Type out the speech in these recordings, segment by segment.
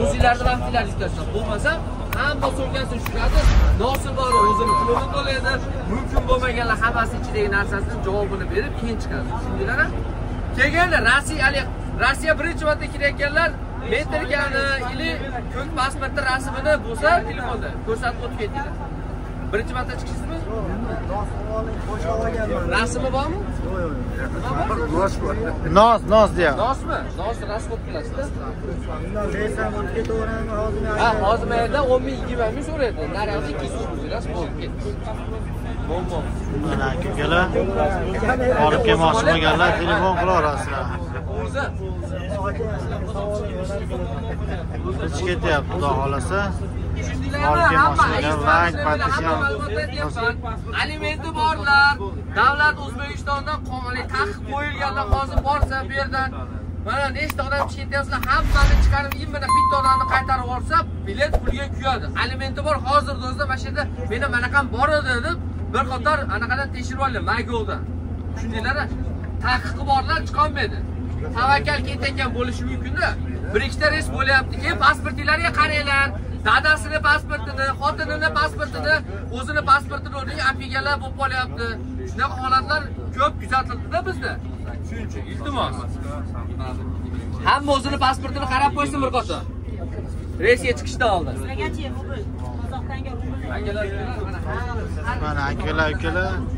o'zinglarni vaqtinglarni ishlashlar. Bo'lmasa hamma so'rgansin tushiradi. Nosir bor o'zini pulini to'laydi. Mumkin bo'lmaganlar hammasi ichidagi narsasining javobini berib keyin chiqadi. Tushundinglarmi? Kelganda Rossiya birinchi marta kelayotganlar metrgani ili ko'k pasportda rasmini bo'lsa telefonda ko'rsatib o'tib ketdinglar. Birinchi marta chiqisizmi? Rasmi bormi? Nos deya. Nosmi? Nos rasm qilasizda. Ha, hozir yerda 10 ming 20 ming so'raydi. Naryoqda 200 rasm bo'lib ketdi. Bombo. Mana akalar olib kelmoqchi bo'lganlar telefon qila olasizlar. O'zi Hech ketyapti, xudo xolasa. Olib kelmoqchilar, like, podpisham. Alimenti borlar. Davlat O'zbekistondan qonuniy taqiq qo'yilganda hozir borsa bu yerdan mana nechta odam ketyapsizlar, hammani chiqarib, mana bitta odamni qaytarib olsa, bilet pulga kuyadi. Alimenti bor hozirda o'zida mana shu yerda meni manaqam bor edi deb bir qator anaqadan tekshirib oldi, Maygoldan. Tushundinglarmi? Taqiqi borlar chiqolmaydi. Tavakkal ketayotgan bo'lishi mumkin-da. Bir ikkita reys bo'lyapti. Keyin pasportinglarga qaranglar. Dadasini pasportini, xotinini pasportini, o'zini pasportini o'rniga apigalar bo'lib qolyapti. Shunaqa holatlar ko'p kuzatildi-da bizda. Shuning uchun iltimos. Hamma o'zini pasportini qarab qo'ysin bir qator. Reysga chiqishdan oldin. Mana akalar,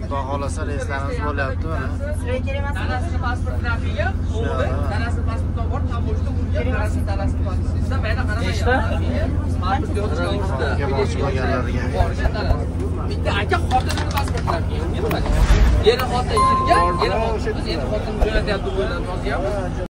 xudo xolasa reyslarimiz bo'lyapti mana. Sizga kerak emas, dadasini pasportini apiga, o'g'li dadasini pasportidan bor, tamoshda urgan, dadasini pasportidan mayda qaramay. Pasport yo'qda. Kelmoqchi bo'lganlarga. Bitta aka xotinini pasportlariga kelgan. Yana xotin kirgan, yana xotin jo'natyapti bo'ylab yozyapti.